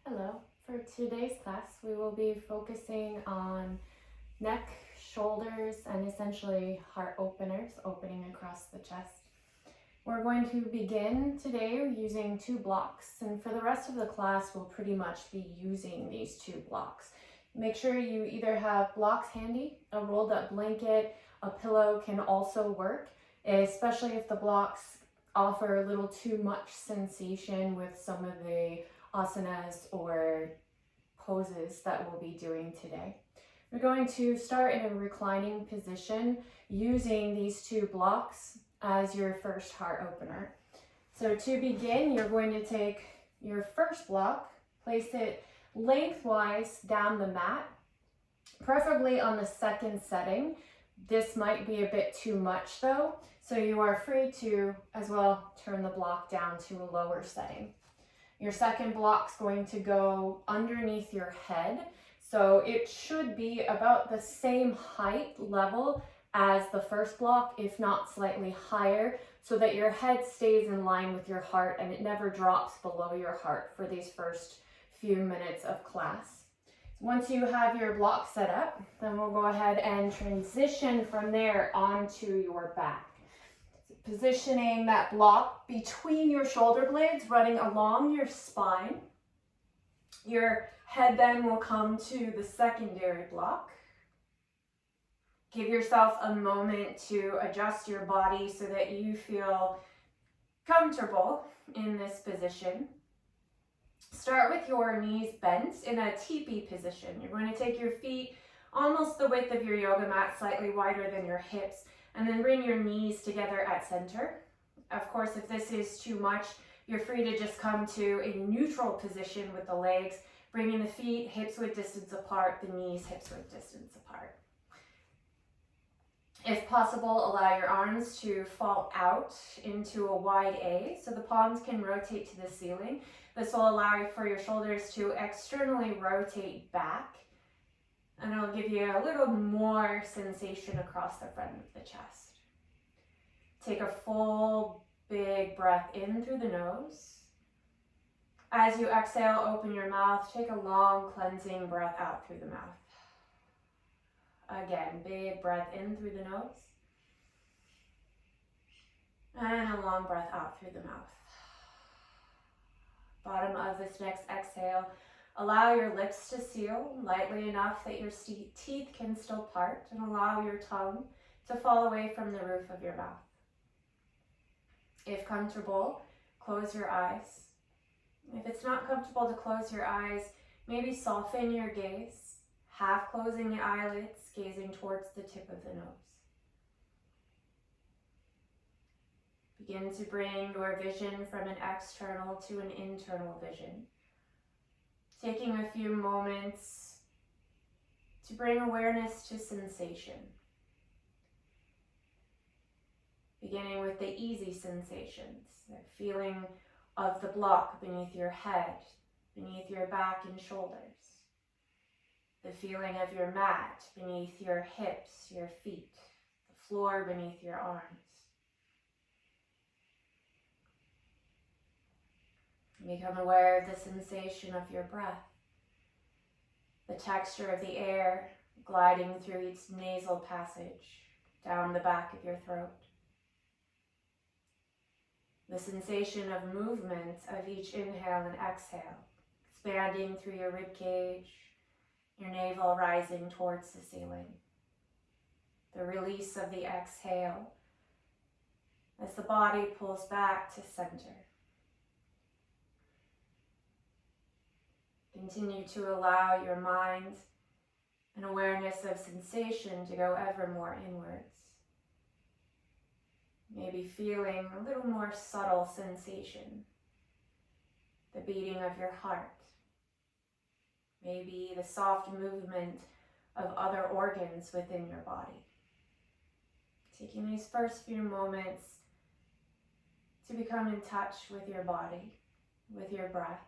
Hello. For today's class, we will be focusing on neck, shoulders, and essentially heart openers, opening across the chest. We're going to begin today using 2 blocks, and for the rest of the class, we'll pretty much be using these 2 blocks. Make sure you either have blocks handy, a rolled up blanket, a pillow can also work, especially if the blocks offer a little too much sensation with some of the asanas or poses that we'll be doing today. We're going to start in a reclining position using these 2 blocks as your first heart opener. So to begin, you're going to take your first block, place it lengthwise down the mat, preferably on the second setting. This might be a bit too much though, so you are free to as well turn the block down to a lower setting. Your second block's going to go underneath your head, so it should be about the same height level as the first block, if not slightly higher, so that your head stays in line with your heart and it never drops below your heart for these first few minutes of class. Once you have your block set up, then we'll go ahead and transition from there onto your back. Positioning that block between your shoulder blades, running along your spine. Your head then will come to the secondary block. Give yourself a moment to adjust your body so that you feel comfortable in this position. Start with your knees bent in a teepee position. You're going to take your feet almost the width of your yoga mat, slightly wider than your hips, and then bring your knees together at center. Of course, if this is too much, you're free to just come to a neutral position with the legs, bringing the feet hips width distance apart, the knees hips width distance apart. If possible, allow your arms to fall out into a wide A so the palms can rotate to the ceiling. This will allow for your shoulders to externally rotate back, and it'll give you a little more sensation across the front of the chest. Take a full, big breath in through the nose. As you exhale, open your mouth. Take a long, cleansing breath out through the mouth. Again, big breath in through the nose. And a long breath out through the mouth. Bottom of this next exhale, allow your lips to seal lightly enough that your teeth can still part, and allow your tongue to fall away from the roof of your mouth. If comfortable, close your eyes. If it's not comfortable to close your eyes, maybe soften your gaze, half closing the eyelids, gazing towards the tip of the nose. Begin to bring your vision from an external to an internal vision. Taking a few moments to bring awareness to sensation. Beginning with the easy sensations, the feeling of the block beneath your head, beneath your back and shoulders. The feeling of your mat beneath your hips, your feet, the floor beneath your arms. Become aware of the sensation of your breath, the texture of the air gliding through each nasal passage down the back of your throat. The sensation of movement of each inhale and exhale, expanding through your rib cage, your navel rising towards the ceiling. The release of the exhale as the body pulls back to center. Continue to allow your mind and awareness of sensation to go ever more inwards. Maybe feeling a little more subtle sensation, the beating of your heart, maybe the soft movement of other organs within your body. Taking these first few moments to become in touch with your body, with your breath.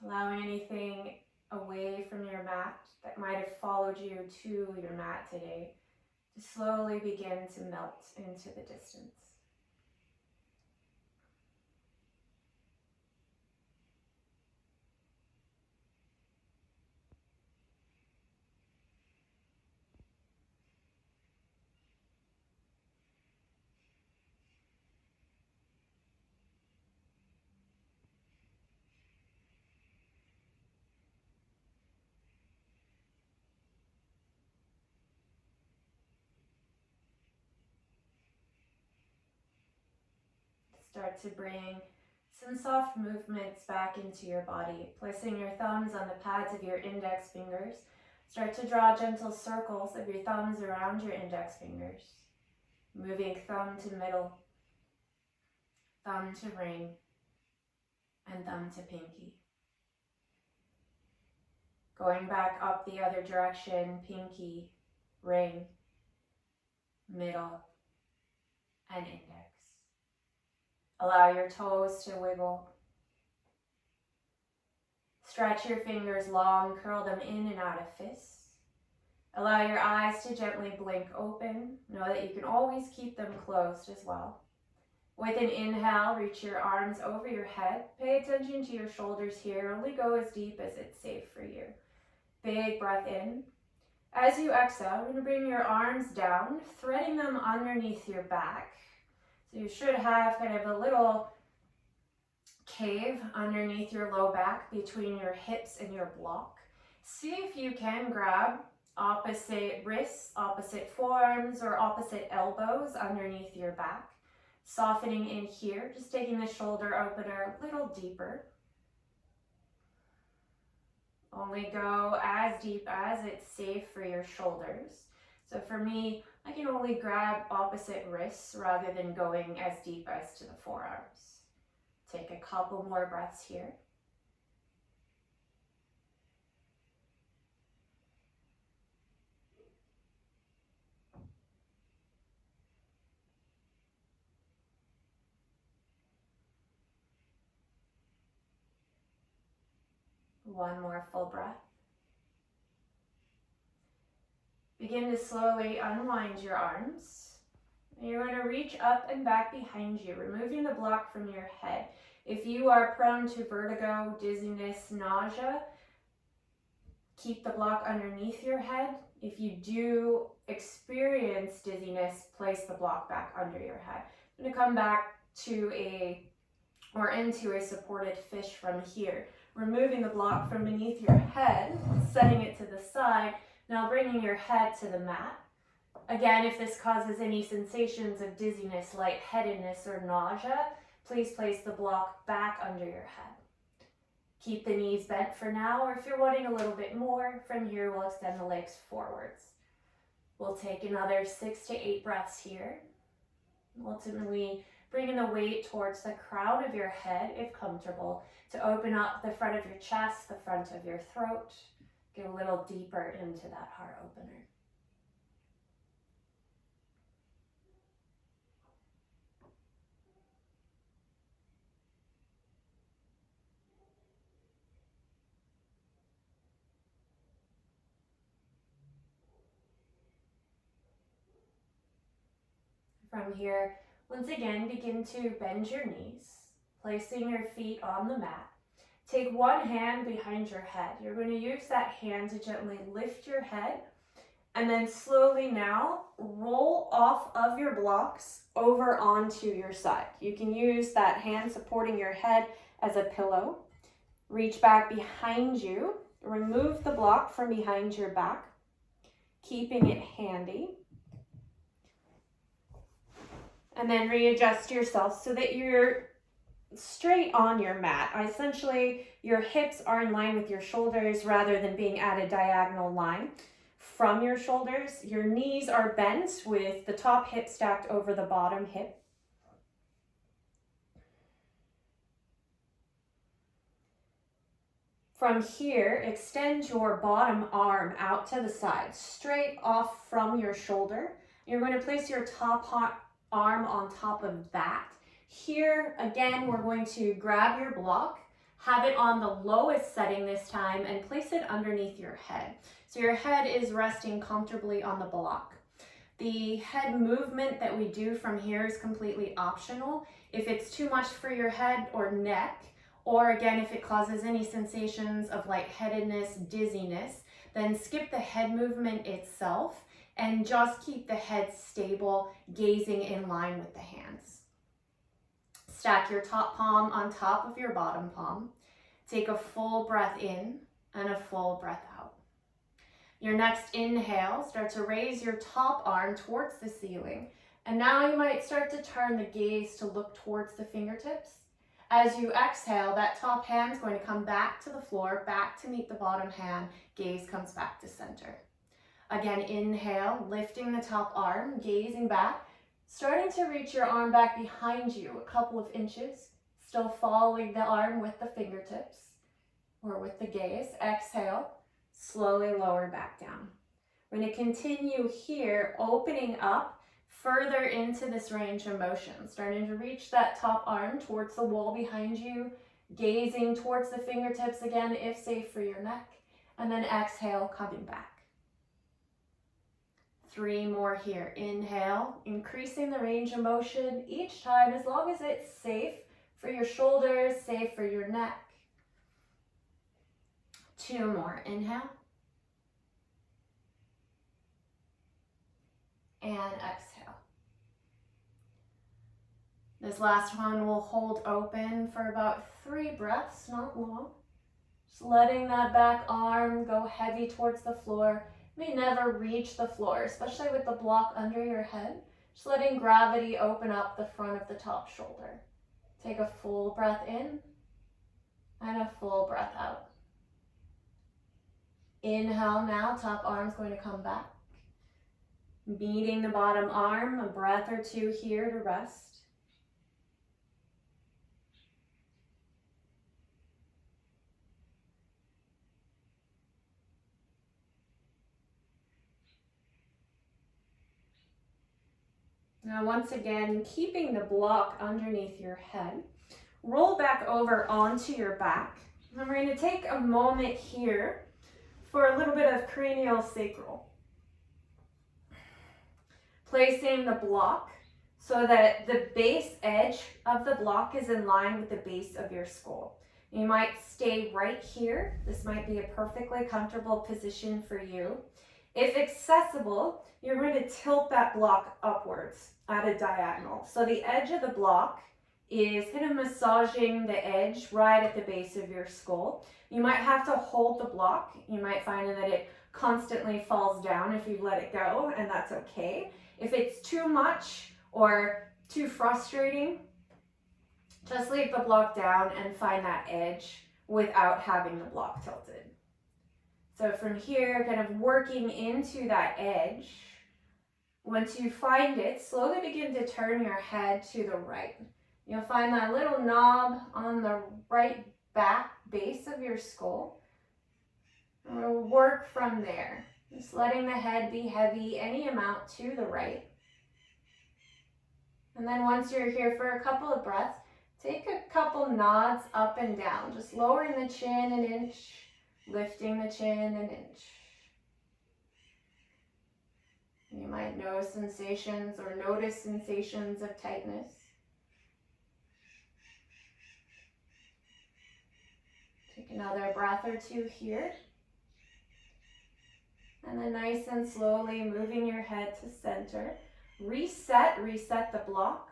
Allowing anything away from your mat that might have followed you to your mat today to slowly begin to melt into the distance. Start to bring some soft movements back into your body, placing your thumbs on the pads of your index fingers. Start to draw gentle circles of your thumbs around your index fingers, moving thumb to middle, thumb to ring, and thumb to pinky. Going back up the other direction, pinky, ring, middle, and index. Allow your toes to wiggle. Stretch your fingers long, curl them in and out of fists. Allow your eyes to gently blink open. Know that you can always keep them closed as well. With an inhale, reach your arms over your head. Pay attention to your shoulders here. Only go as deep as it's safe for you. Big breath in. As you exhale, you're going to bring your arms down, threading them underneath your back. So you should have kind of a little cave underneath your low back between your hips and your block. See if you can grab opposite wrists, opposite forearms, or opposite elbows underneath your back. Softening in here, just taking the shoulder opener a little deeper. Only go as deep as it's safe for your shoulders. So for me, I can only grab opposite wrists rather than going as deep as to the forearms. Take a couple more breaths here. One more full breath. Begin to slowly unwind your arms. You're going to reach up and back behind you, removing the block from your head. If you are prone to vertigo, dizziness, nausea, keep the block underneath your head. If you do experience dizziness, place the block back under your head. I'm going to come back to into a supported fish from here. Removing the block from beneath your head, setting it to the side. Now bringing your head to the mat. Again, if this causes any sensations of dizziness, lightheadedness, or nausea, please place the block back under your head. Keep the knees bent for now, or if you're wanting a little bit more, from here we'll extend the legs forwards. We'll take another 6 to 8 breaths here. Ultimately, bringing the weight towards the crown of your head, if comfortable, to open up the front of your chest, the front of your throat. Get a little deeper into that heart opener. From here, once again, begin to bend your knees, placing your feet on the mat. Take one hand behind your head. You're going to use that hand to gently lift your head, and then slowly now roll off of your blocks over onto your side. You can use that hand supporting your head as a pillow. Reach back behind you. Remove the block from behind your back, keeping it handy. And then readjust yourself so that you're straight on your mat. Essentially, your hips are in line with your shoulders rather than being at a diagonal line from your shoulders. Your knees are bent with the top hip stacked over the bottom hip. From here, extend your bottom arm out to the side, straight off from your shoulder. You're going to place your top arm on top of that. Here, again, we're going to grab your block, have it on the lowest setting this time, and place it underneath your head. So your head is resting comfortably on the block. The head movement that we do from here is completely optional. If it's too much for your head or neck, or again, if it causes any sensations of lightheadedness, dizziness, then skip the head movement itself and just keep the head stable, gazing in line with the hands. Stack your top palm on top of your bottom palm. Take a full breath in and a full breath out. Your next inhale, start to raise your top arm towards the ceiling. And now you might start to turn the gaze to look towards the fingertips. As you exhale, that top hand's going to come back to the floor, back to meet the bottom hand. Gaze comes back to center. Again, inhale, lifting the top arm, gazing back, starting to reach your arm back behind you a couple of inches, still following the arm with the fingertips or with the gaze. Exhale, slowly lower back down. We're going to continue here, opening up further into this range of motion, starting to reach that top arm towards the wall behind you, gazing towards the fingertips again, if safe for your neck, and then exhale, coming back. 3 more here. Inhale, increasing the range of motion each time as long as it's safe for your shoulders, safe for your neck. 2 more. Inhale. And exhale. This last one we'll hold open for about 3 breaths, not long. Just letting that back arm go heavy towards the floor. You may never reach the floor, especially with the block under your head. Just letting gravity open up the front of the top shoulder. Take a full breath in and a full breath out. Inhale now, top arm's going to come back. Meeting the bottom arm, a breath or 2 here to rest. Now once again, keeping the block underneath your head, roll back over onto your back. And we're going to take a moment here for a little bit of cranial sacral. Placing the block so that the base edge of the block is in line with the base of your skull. You might stay right here. This might be a perfectly comfortable position for you. If accessible, you're going to tilt that block upwards at a diagonal. So the edge of the block is kind of massaging the edge right at the base of your skull. You might have to hold the block. You might find that it constantly falls down if you let it go, and that's okay. If it's too much or too frustrating, just leave the block down and find that edge without having the block tilted. So from here, kind of working into that edge. Once you find it, slowly begin to turn your head to the right. You'll find that little knob on the right back base of your skull. And we'll work from there. Just letting the head be heavy, any amount to the right. And then once you're here for a couple of breaths, take a couple nods up and down, just lowering the chin an inch, lifting the chin an inch. You might know sensations or notice sensations of tightness. Take another breath or 2 here. And then nice and slowly moving your head to center. Reset the block.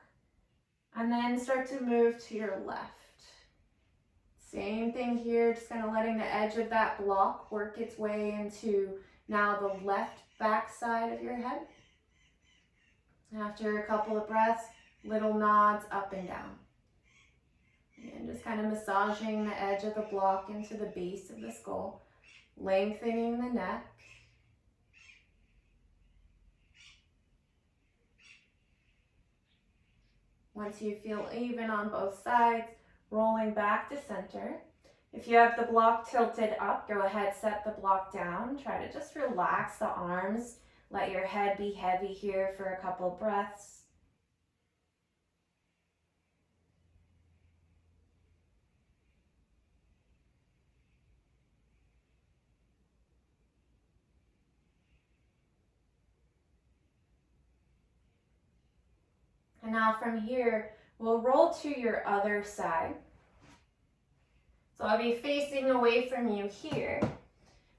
And then start to move to your left. Same thing here, just kind of letting the edge of that block work its way into now the left back side of your head. After a couple of breaths, little nods up and down. And just kind of massaging the edge of the block into the base of the skull, lengthening the neck. Once you feel even on both sides, rolling back to center. If you have the block tilted up, go ahead, set the block down. Try to just relax the arms. Let your head be heavy here for a couple breaths. And now from here, we'll roll to your other side. So I'll be facing away from you here.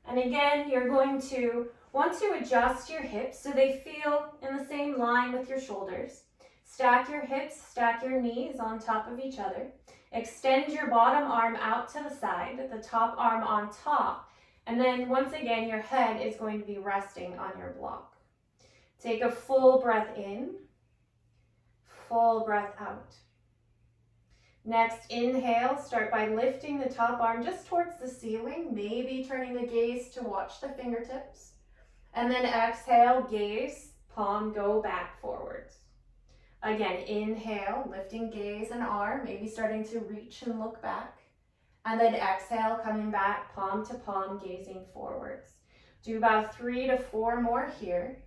And again, you're going to want to adjust your hips so they feel in the same line with your shoulders. Stack your hips, stack your knees on top of each other. Extend your bottom arm out to the side, the top arm on top. And then once again, your head is going to be resting on your block. Take a full breath in. full breath out. Next, inhale, start by lifting the top arm just towards the ceiling, maybe turning the gaze to watch the fingertips. And then exhale, gaze, palm go back forwards. Again, inhale, lifting gaze and arm, maybe starting to reach and look back. And then exhale, coming back, palm to palm, gazing forwards. Do about 3 to 4 more here.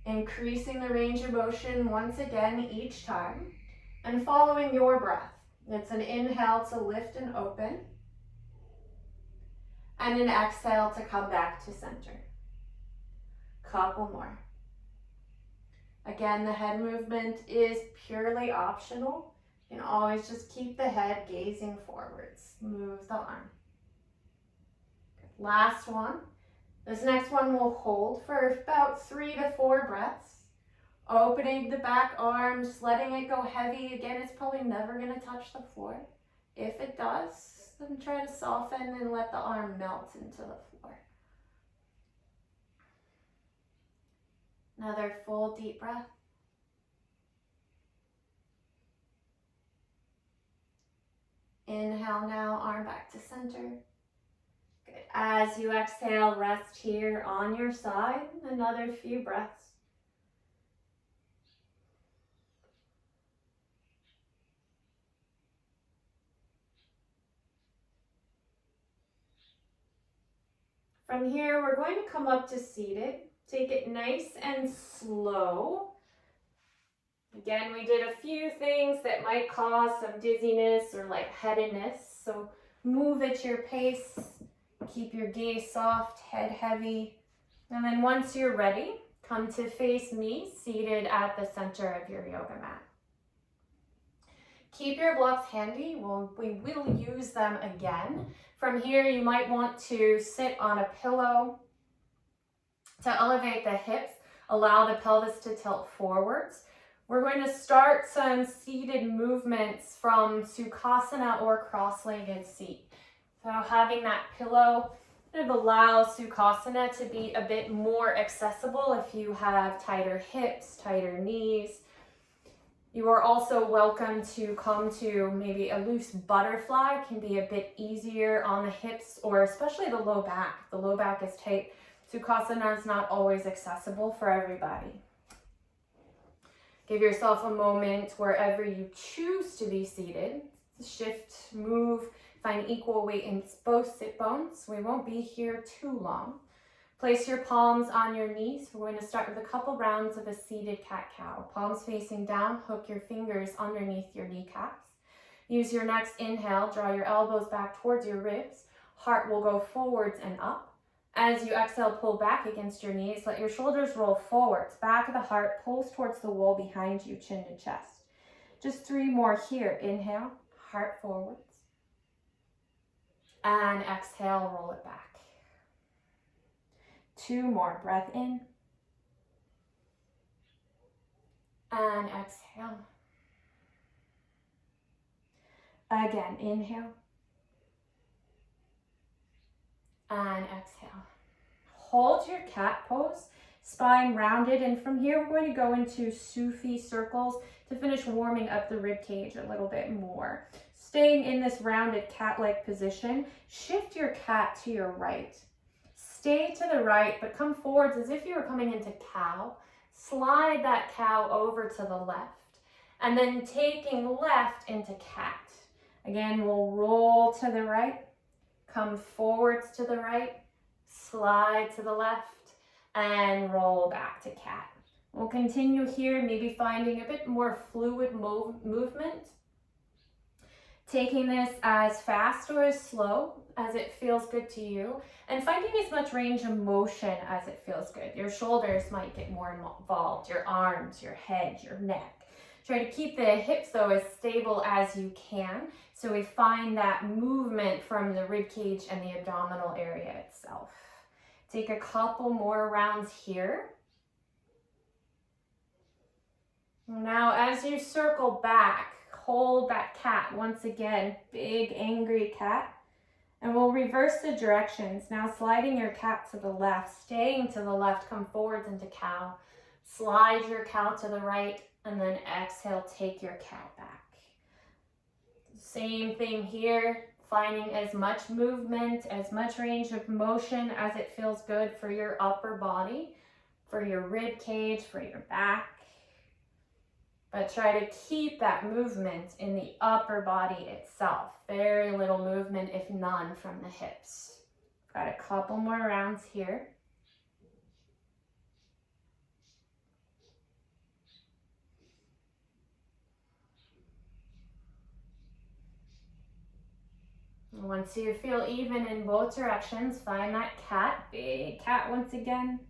Increasing the range of motion once again each time. And following your breath. It's an inhale to lift and open. And an exhale to come back to center. Couple more. Again, the head movement is purely optional. You can always just keep the head gazing forwards. Move the arm. Last one. This next one will hold for about 3 to 4 breaths. Opening the back arm, just letting it go heavy. Again, it's probably never going to touch the floor. If it does, then try to soften and let the arm melt into the floor. Another full deep breath. Inhale now, arm back to center. Good. As you exhale, rest here on your side. Another few breaths. From here, we're going to come up to seated. Take it nice and slow. Again, we did a few things that might cause some dizziness or lightheadedness. So move at your pace. Keep your gaze soft, head heavy. And then once you're ready, come to face me, seated at the center of your yoga mat. Keep your blocks handy. We will use them again. From here, you might want to sit on a pillow to elevate the hips, allow the pelvis to tilt forwards. We're going to start some seated movements from Sukhasana or cross-legged seat. So having that pillow kind of allows Sukhasana to be a bit more accessible if you have tighter hips, tighter knees. You are also welcome to come to maybe a loose butterfly. It can be a bit easier on the hips or especially the low back. The low back is tight. Sukhasana is not always accessible for everybody. Give yourself a moment wherever you choose to be seated. Shift, move, find equal weight in both sit bones. We won't be here too long. Place your palms on your knees. We're going to start with a couple rounds of a seated cat-cow. Palms facing down, hook your fingers underneath your kneecaps. Use your next inhale, draw your elbows back towards your ribs. Heart will go forwards and up. As you exhale, pull back against your knees. Let your shoulders roll forwards. Back of the heart pulls towards the wall behind you, chin to chest. Just 3 more here. Inhale, heart forwards. And exhale, roll it back. 2 more, breath in. And exhale. Again, inhale. And exhale. Hold your cat pose, spine rounded, and from here we're going to go into Sufi circles to finish warming up the rib cage a little bit more. Staying in this rounded cat-like position, shift your cat to your right. Stay to the right, but come forwards as if you were coming into cow. Slide that cow over to the left, and then taking left into cat. Again, we'll roll to the right, come forwards to the right, slide to the left, and roll back to cat. We'll continue here, maybe finding a bit more fluid movement. Taking this as fast or as slow as it feels good to you, and finding as much range of motion as it feels good. Your shoulders might get more involved, your arms, your head, your neck. Try to keep the hips though as stable as you can, so we find that movement from the rib cage and the abdominal area itself. Take a couple more rounds here. Now as you circle back, hold that cat once again, big angry cat. And we'll reverse the directions. Now sliding your cat to the left, staying to the left, come forwards into cow. Slide your cow to the right, and then exhale, take your cow back. Same thing here, finding as much movement, as much range of motion as it feels good for your upper body, for your rib cage, for your back. But try to keep that movement in the upper body itself. Very little movement, if none, from the hips. Got a couple more rounds here. Once you feel even in both directions, find that cat, big cat once again.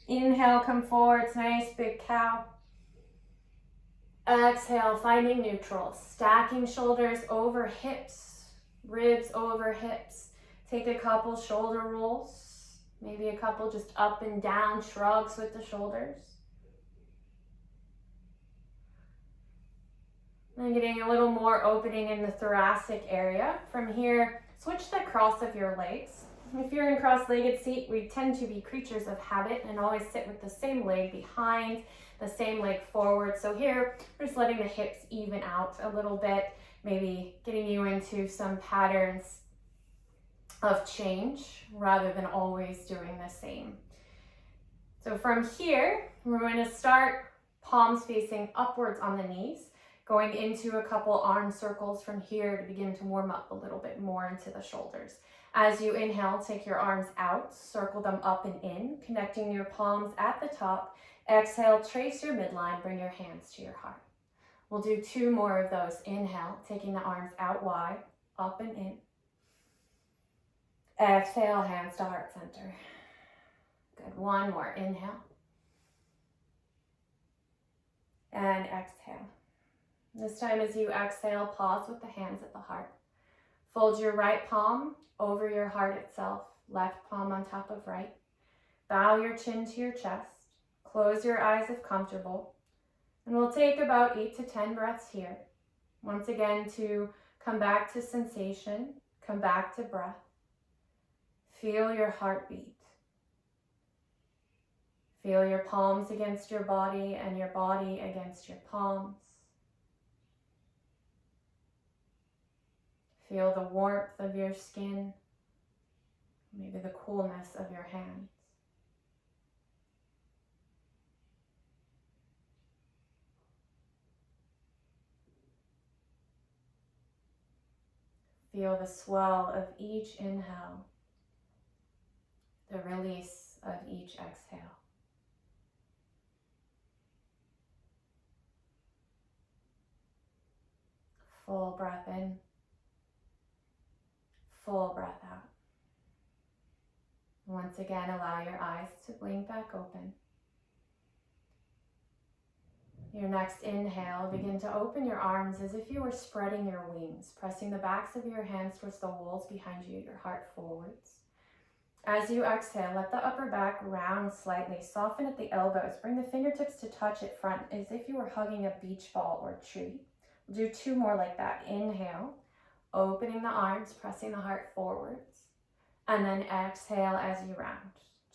Inhale, come forward, it's nice, big cow. Exhale, finding neutral, stacking shoulders over hips, ribs over hips. Take a couple shoulder rolls, maybe a couple just up and down shrugs with the shoulders. And getting a little more opening in the thoracic area. From here, switch the cross of your legs. If you're in cross-legged seat, we tend to be creatures of habit and always sit with the same leg behind, the same leg forward. So here, we're just letting the hips even out a little bit, maybe getting you into some patterns of change rather than always doing the same. So from here, we're going to start palms facing upwards on the knees, going into a couple arm circles from here to begin to warm up a little bit more into the shoulders. As you inhale, take your arms out, circle them up and in, connecting your palms at the top. Exhale, trace your midline, bring your hands to your heart. We'll do 2 more of those. Inhale, taking the arms out wide, up and in. Exhale, hands to heart center. Good, 1 more. Inhale. And exhale. This time as you exhale, pause with the hands at the heart. Fold your right palm over your heart itself, left palm on top of right. Bow your chin to your chest. Close your eyes if comfortable. And we'll take about 8 to 10 breaths here. Once again, to come back to sensation, come back to breath. Feel your heartbeat. Feel your palms against your body and your body against your palms. Feel the warmth of your skin, maybe the coolness of your hands. Feel the swell of each inhale, the release of each exhale. Full breath in. Full breath out. Once again, allow your eyes to blink back open. Your next inhale, begin to open your arms as if you were spreading your wings, pressing the backs of your hands towards the walls behind you, your heart forwards. As you exhale, let the upper back round slightly, soften at the elbows, bring the fingertips to touch at front as if you were hugging a beach ball or tree. We'll do 2 more like that. Inhale. Opening the arms, pressing the heart forwards. And then exhale as you round,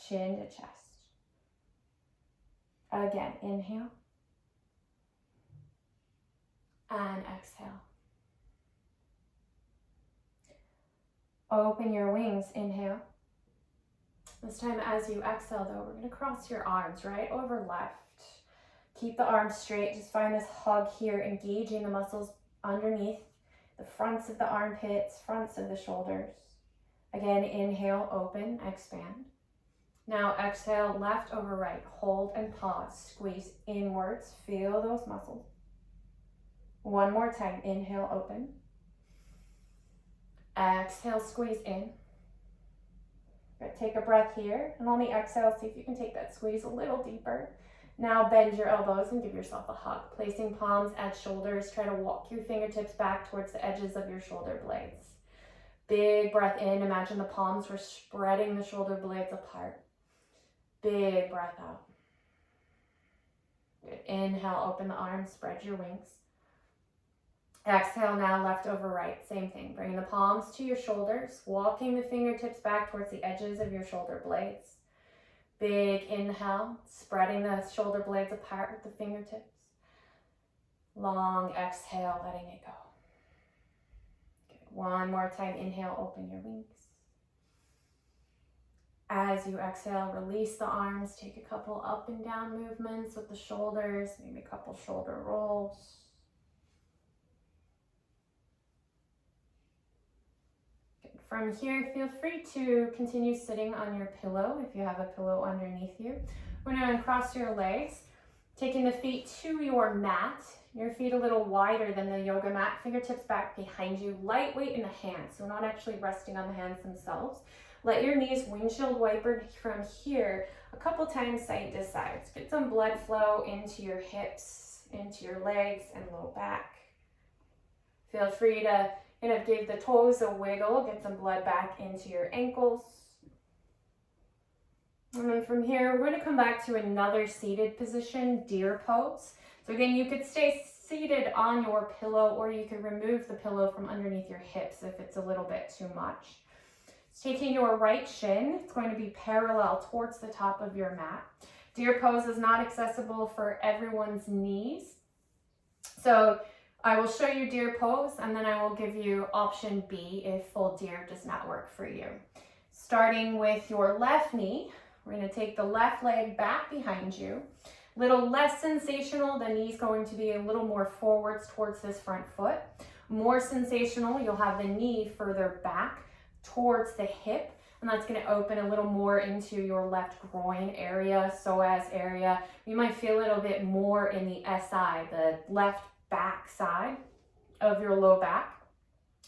chin to chest. Again, inhale. And exhale. Open your wings, inhale. This time as you exhale though, we're going to cross your arms right over left. Keep the arms straight, just find this hug here, engaging the muscles underneath the fronts of the armpits, fronts of the shoulders. Again, inhale, open, expand. Now exhale, left over right, hold and pause, squeeze inwards, feel those muscles. 1 more time, inhale, open. Exhale, squeeze in. Good. Take a breath here, and on the exhale, see if you can take that squeeze a little deeper. Now bend your elbows and give yourself a hug. Placing palms at shoulders, try to walk your fingertips back towards the edges of your shoulder blades. Big breath in, imagine the palms were spreading the shoulder blades apart. Big breath out. Good. Inhale, open the arms, spread your wings. Exhale now, left over right, same thing. Bringing the palms to your shoulders, walking the fingertips back towards the edges of your shoulder blades. Big inhale, spreading the shoulder blades apart with the fingertips. Long exhale, letting it go. Good. One more time, inhale, open your wings. As you exhale, release the arms, take a couple up and down movements with the shoulders, maybe a couple shoulder rolls. Good. From here, feel free to continue sitting on your pillow if you have a pillow underneath you. We're going to uncross your legs, taking the feet to your mat, your feet a little wider than the yoga mat, fingertips back behind you, lightweight in the hands, so not actually resting on the hands themselves. Let your knees windshield wiper from here a couple times side to side. Get some blood flow into your hips, into your legs and low back. Feel free to give the toes a wiggle, get some blood back into your ankles. And then from here, we're going to come back to another seated position, deer pose. So again, you could stay seated on your pillow or you could remove the pillow from underneath your hips if it's a little bit too much. Taking your right shin, it's going to be parallel towards the top of your mat. Deer pose is not accessible for everyone's knees. So I will show you deer pose and then I will give you option B if full deer does not work for you. Starting with your left knee, we're going to take the left leg back behind you. Little less sensational, the knee's going to be a little more forwards towards this front foot. More sensational, you'll have the knee further back towards the hip, and that's going to open a little more into your left groin area, psoas area. You might feel a little bit more in the SI, the left back side of your low back.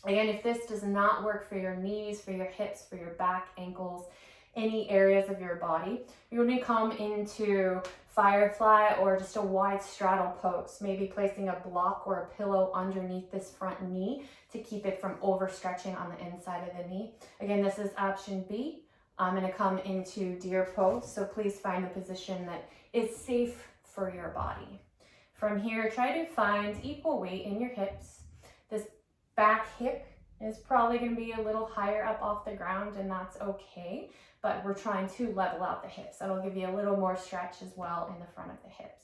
Again, if this does not work for your knees, for your hips, for your back, ankles, any areas of your body, you're going to come into firefly or just a wide straddle pose, maybe placing a block or a pillow underneath this front knee to keep it from overstretching on the inside of the knee. Again, this is option B. I'm going to come into deer pose, so please find a position that is safe for your body. From here, try to find equal weight in your hips. This back hip is probably going to be a little higher up off the ground, and that's okay, but we're trying to level out the hips. That'll give you a little more stretch as well in the front of the hips.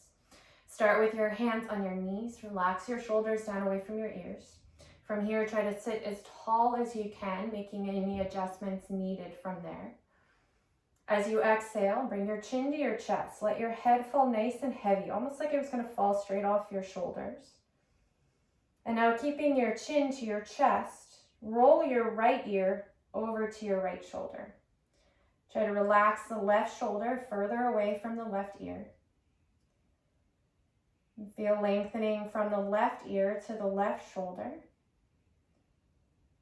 Start with your hands on your knees. Relax your shoulders down away from your ears. From here, try to sit as tall as you can, making any adjustments needed from there. As you exhale, bring your chin to your chest. Let your head fall nice and heavy, almost like it was going to fall straight off your shoulders. And now keeping your chin to your chest, roll your right ear over to your right shoulder. Try to relax the left shoulder further away from the left ear. Feel lengthening from the left ear to the left shoulder.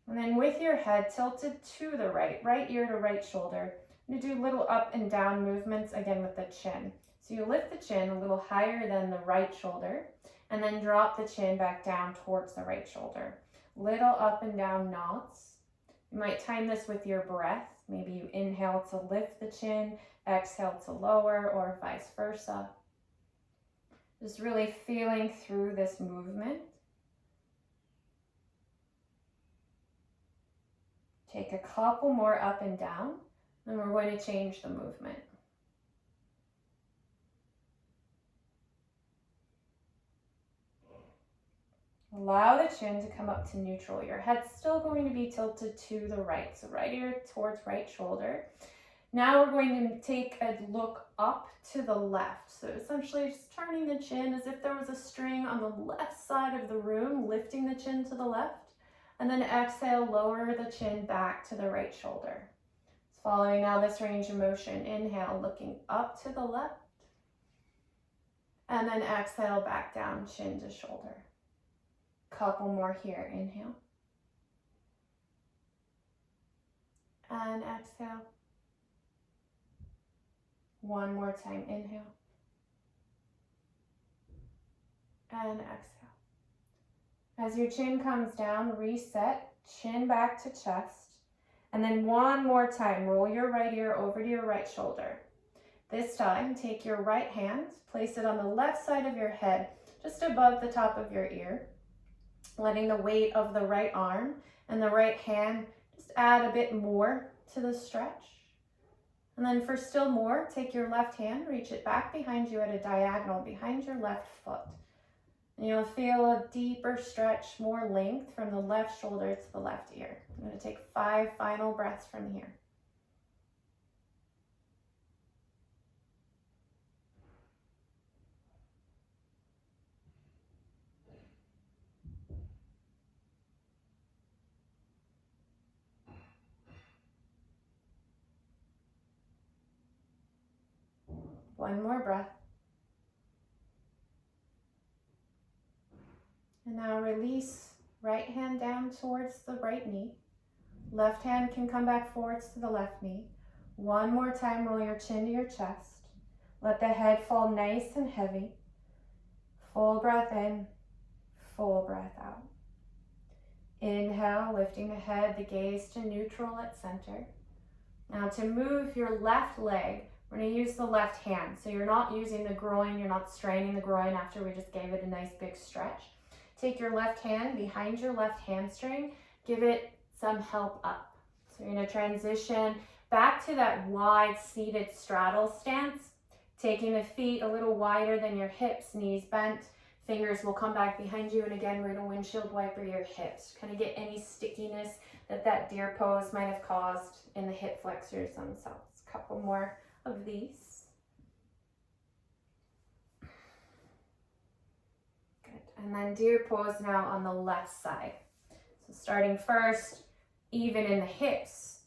And then with your head tilted to the right ear to right shoulder, you do little up and down movements again with the chin. So you lift the chin a little higher than the right shoulder and then drop the chin back down towards the right shoulder. Little up and down nods. You might time this with your breath. Maybe you inhale to lift the chin, exhale to lower, or vice versa. Just really feeling through this movement. Take a couple more up and down, and we're going to change the movement. Allow the chin to come up to neutral. Your head's still going to be tilted to the right. So right ear towards right shoulder. Now we're going to take a look up to the left. So essentially just turning the chin as if there was a string on the left side of the room, lifting the chin to the left. And then exhale, lower the chin back to the right shoulder. Following now this range of motion. Inhale, looking up to the left. And then exhale, back down, chin to shoulder. Couple more here. Inhale. And exhale. One more time. Inhale. And exhale. As your chin comes down, reset, chin back to chest. And then one more time, roll your right ear over to your right shoulder. This time, take your right hand, place it on the left side of your head, just above the top of your ear. Letting the weight of the right arm and the right hand just add a bit more to the stretch. And then for still more, take your left hand, reach it back behind you at a diagonal behind your left foot. And you'll feel a deeper stretch, more length from the left shoulder to the left ear. I'm going to take 5 final breaths from here. One more breath. And now release, right hand down towards the right knee. Left hand can come back forwards to the left knee. One more time, roll your chin to your chest. Let the head fall nice and heavy. Full breath in, full breath out. Inhale, lifting the head, the gaze to neutral at center. Now to move your left leg, we're going to use the left hand. So you're not using the groin, you're not straining the groin after we just gave it a nice big stretch. Take your left hand behind your left hamstring, give it some help up. So you're going to transition back to that wide seated straddle stance, taking the feet a little wider than your hips, knees bent. Fingers will come back behind you, and again, we're going to windshield wiper your hips. Kind of get any stickiness that deer pose might have caused in the hip flexors themselves. A couple more of these. Good. And then deer pose now on the left side. So starting first, even in the hips.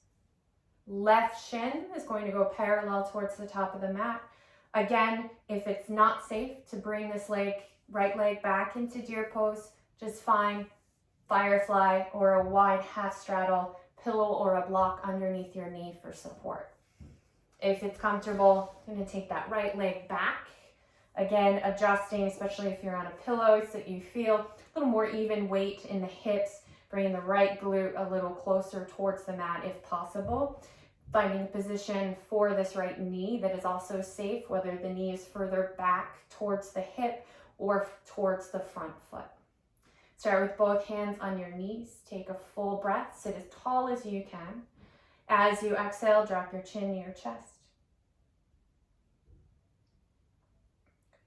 Left shin is going to go parallel towards the top of the mat. Again, if it's not safe to bring this right leg back into deer pose, just find firefly or a wide half straddle, pillow or a block underneath your knee for support. If it's comfortable, I'm going to take that right leg back. Again, adjusting, especially if you're on a pillow, so that you feel a little more even weight in the hips, bringing the right glute a little closer towards the mat if possible. Finding a position for this right knee that is also safe, whether the knee is further back towards the hip or towards the front foot. Start with both hands on your knees. Take a full breath. Sit as tall as you can. As you exhale, drop your chin to your chest.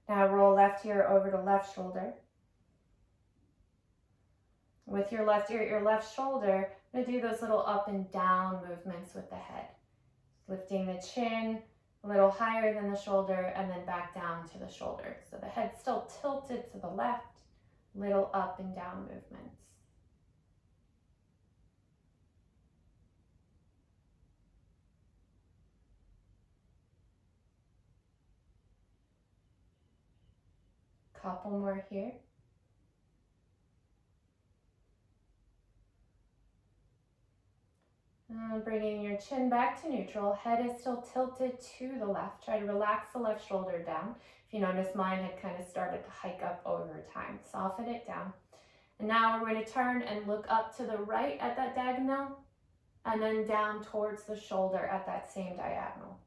Now roll left ear over to left shoulder. With your left ear at your left shoulder, I'm going to do those little up and down movements with the head. Lifting the chin a little higher than the shoulder and then back down to the shoulder. So the head's still tilted to the left, little up and down movements. Couple more here. Bringing your chin back to neutral, head is still tilted to the left. Try to relax the left shoulder down. If you notice, mine had kind of started to hike up over time. Soften it down. And now we're going to turn and look up to the right at that diagonal, and then down towards the shoulder at that same diagonal.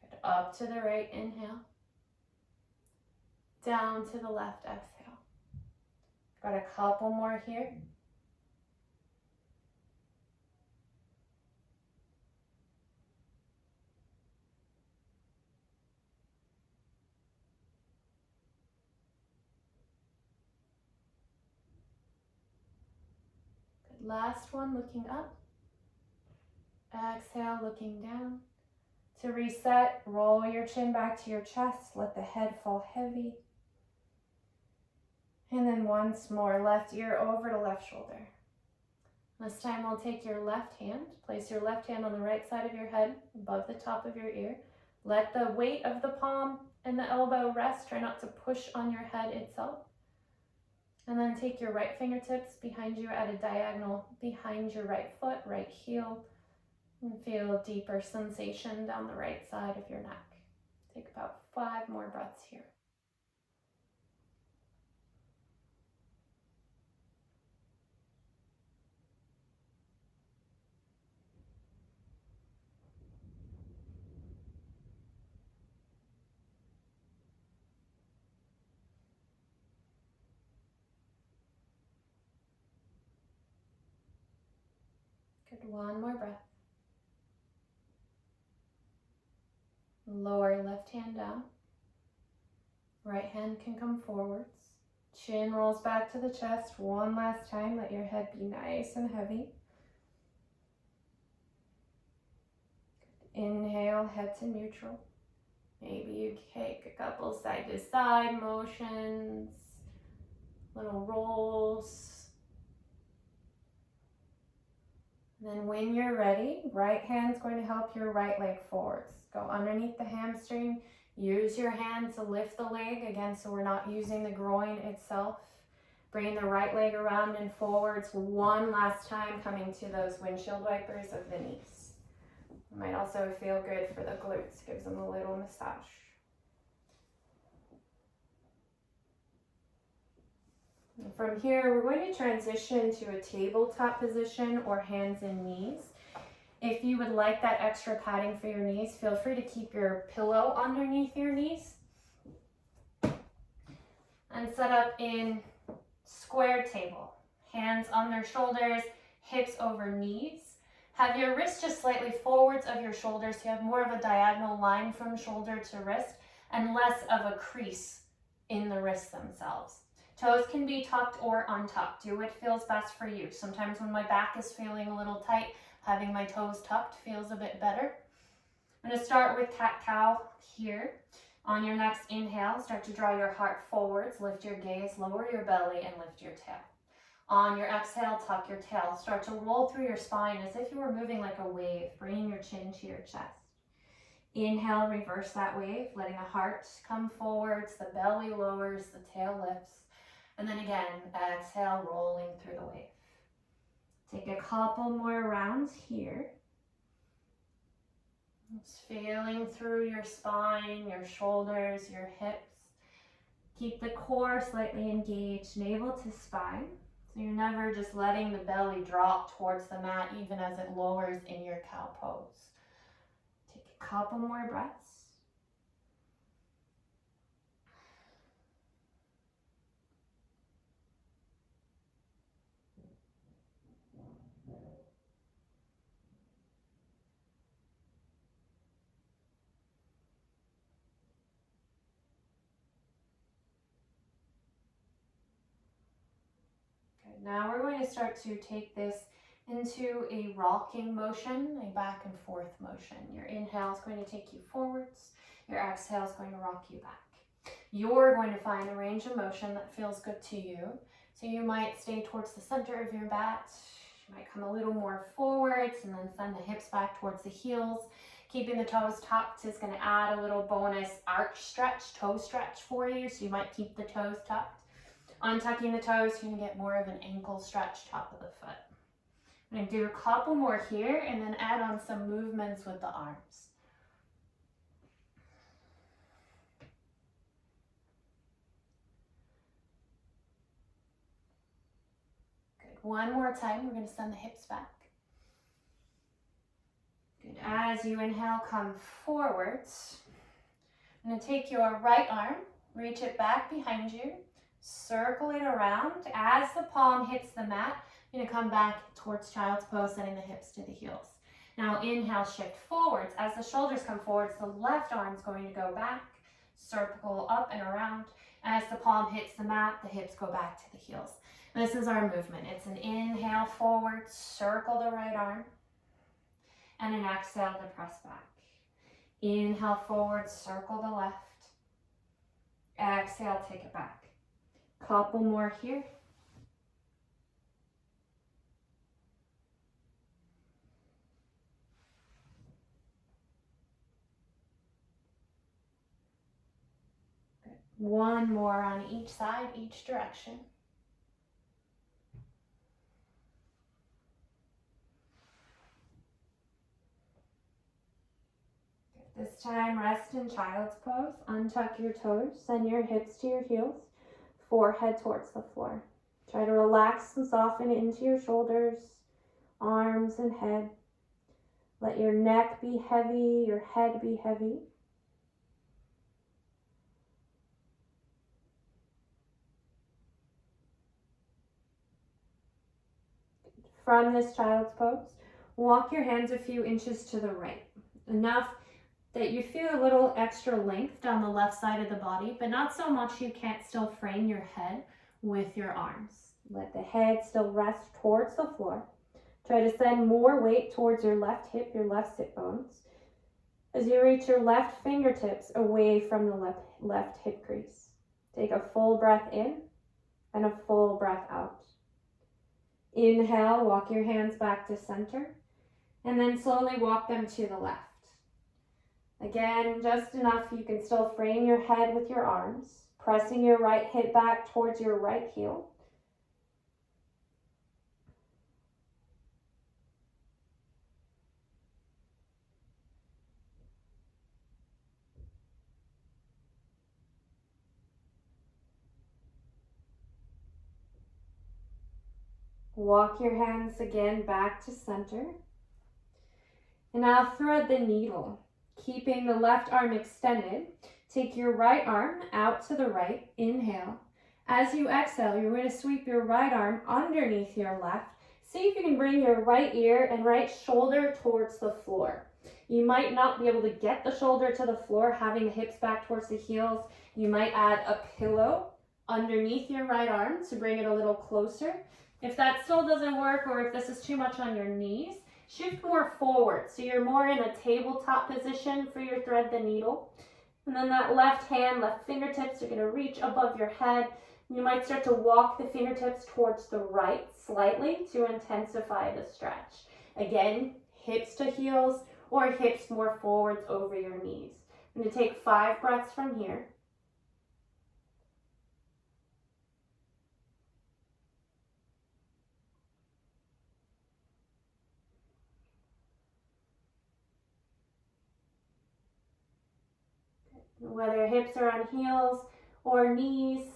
Good. Up to the right, inhale. Down to the left, exhale. Got a couple more here. Last one, looking up. Exhale, looking down. To reset, roll your chin back to your chest. Let the head fall heavy. And then once more, left ear over to left shoulder. This time we'll take your left hand. Place your left hand on the right side of your head, above the top of your ear. Let the weight of the palm and the elbow rest. Try not to push on your head itself. And then take your right fingertips behind you at a diagonal behind your right foot, right heel, and feel a deeper sensation down the right side of your neck. Take about 5 more breaths here. Good, one more breath. hand down. Right hand can come forwards. Chin rolls back to the chest. One last time, let your head be nice and heavy. Inhale, head to neutral. Maybe you take a couple side to side motions, little rolls. And then when you're ready, right hand's going to help your right leg forwards. Go underneath the hamstring. Use your hand to lift the leg again, so we're not using the groin itself. Bring the right leg around and forwards one last time, coming to those windshield wipers of the knees. It might also feel good for the glutes, gives them a little massage. And from here, we're going to transition to a tabletop position or hands and knees. If you would like that extra padding for your knees, feel free to keep your pillow underneath your knees. And set up in square table. Hands on their shoulders, hips over knees. Have your wrists just slightly forwards of your shoulders so you have more of a diagonal line from shoulder to wrist and less of a crease in the wrists themselves. Toes can be tucked or untucked. Do what feels best for you. Sometimes when my back is feeling a little tight, having my toes tucked feels a bit better. I'm going to start with cat-cow here. On your next inhale, start to draw your heart forwards, lift your gaze, lower your belly, and lift your tail. On your exhale, tuck your tail. Start to roll through your spine as if you were moving like a wave, bringing your chin to your chest. Inhale, reverse that wave, letting the heart come forwards, the belly lowers, the tail lifts. And then again, exhale, rolling through the wave. Take a couple more rounds here. Just feeling through your spine, your shoulders, your hips. Keep the core slightly engaged, navel to spine. So you're never just letting the belly drop towards the mat, even as it lowers in your cow pose. Take a couple more breaths. Now we're going to start to take this into a rocking motion, a back and forth motion. Your inhale is going to take you forwards. Your exhale is going to rock you back. You're going to find a range of motion that feels good to you. So you might stay towards the center of your mat. You might come a little more forwards and then send the hips back towards the heels. Keeping the toes tucked is going to add a little bonus arch stretch, toe stretch for you. So you might keep the toes tucked. Untucking the toes, you're going to get more of an ankle stretch top of the foot. I'm going to do a couple more here and then add on some movements with the arms. Good. One more time, we're going to send the hips back. Good. As you inhale, come forwards. I'm going to take your right arm, reach it back behind you. Circle it around. As the palm hits the mat, you're going to come back towards child's pose, sending the hips to the heels. Now inhale, shift forwards. As the shoulders come forwards, the left arm is going to go back, circle up and around. As the palm hits the mat, the hips go back to the heels. This is our movement. It's an inhale forward, circle the right arm, and an exhale to press back. Inhale forward, circle the left. Exhale, take it back. Couple more here. Good. One more on each side, each direction. Good. This time, rest in child's pose. Untuck your toes, send your hips to your heels. Forehead towards the floor. Try to relax and soften into your shoulders, arms, and head. Let your neck be heavy, your head be heavy. From this child's pose, walk your hands a few inches to the right. Enough that you feel a little extra length down the left side of the body, but not so much you can't still frame your head with your arms. Let the head still rest towards the floor. Try to send more weight towards your left hip, your left sit bones, as you reach your left fingertips away from the left hip crease. Take a full breath in and a full breath out. Inhale, walk your hands back to center, and then slowly walk them to the left. Again, just enough you can still frame your head with your arms, pressing your right hip back towards your right heel. Walk your hands again back to center. And now thread the needle. Keeping the left arm extended, take your right arm out to the right. Inhale. As you exhale, you're going to sweep your right arm underneath your left. See if you can bring your right ear and right shoulder towards the floor. You might not be able to get the shoulder to the floor, having the hips back towards the heels. You might add a pillow underneath your right arm to bring it a little closer. If that still doesn't work, or if this is too much on your knees, shift more forward, so you're more in a tabletop position for your thread the needle. And then that left hand, left fingertips are going to reach above your head. You might start to walk the fingertips towards the right slightly to intensify the stretch. Again, hips to heels or hips more forwards over your knees. I'm going to take 5 breaths from here. Whether hips are on heels or knees,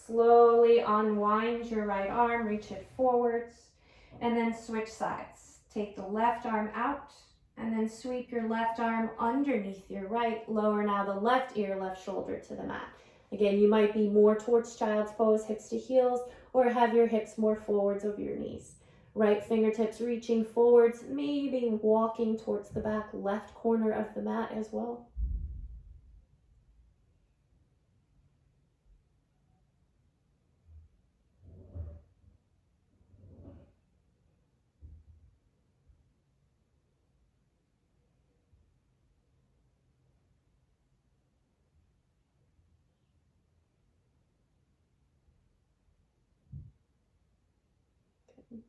slowly unwind your right arm, reach it forwards, and then switch sides. Take the left arm out, and then sweep your left arm underneath your right. Lower now the left ear, left shoulder to the mat. Again, you might be more towards child's pose, hips to heels, or have your hips more forwards over your knees. Right fingertips reaching forwards, maybe walking towards the back left corner of the mat as well.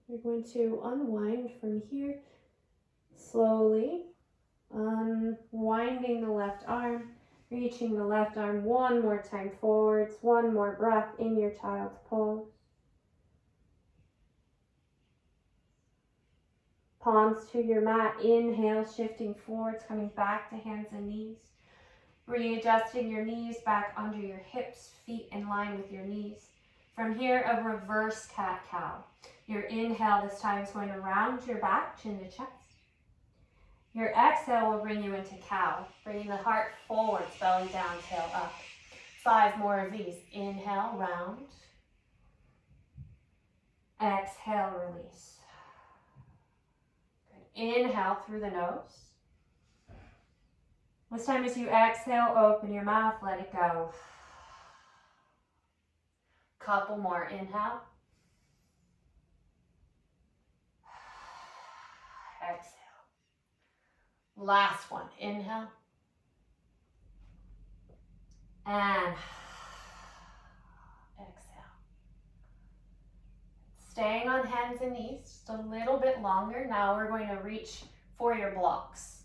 You're going to unwind from here, slowly unwinding the left arm, reaching the left arm one more time forwards, one more breath in your child's pose. Palms to your mat, inhale, shifting forwards, coming back to hands and knees. Readjusting your knees back under your hips, feet in line with your knees. From here, a reverse cat-cow. Your inhale this time is going to round your back, chin to chest. Your exhale will bring you into cow, bringing the heart forwards, belly down, tail up. 5 more of these. Inhale, round. Exhale, release. Good. Inhale through the nose. This time as you exhale, open your mouth, let it go. Couple more. Inhale. Exhale. Last one. Inhale. And exhale. Staying on hands and knees just a little bit longer. Now we're going to reach for your blocks.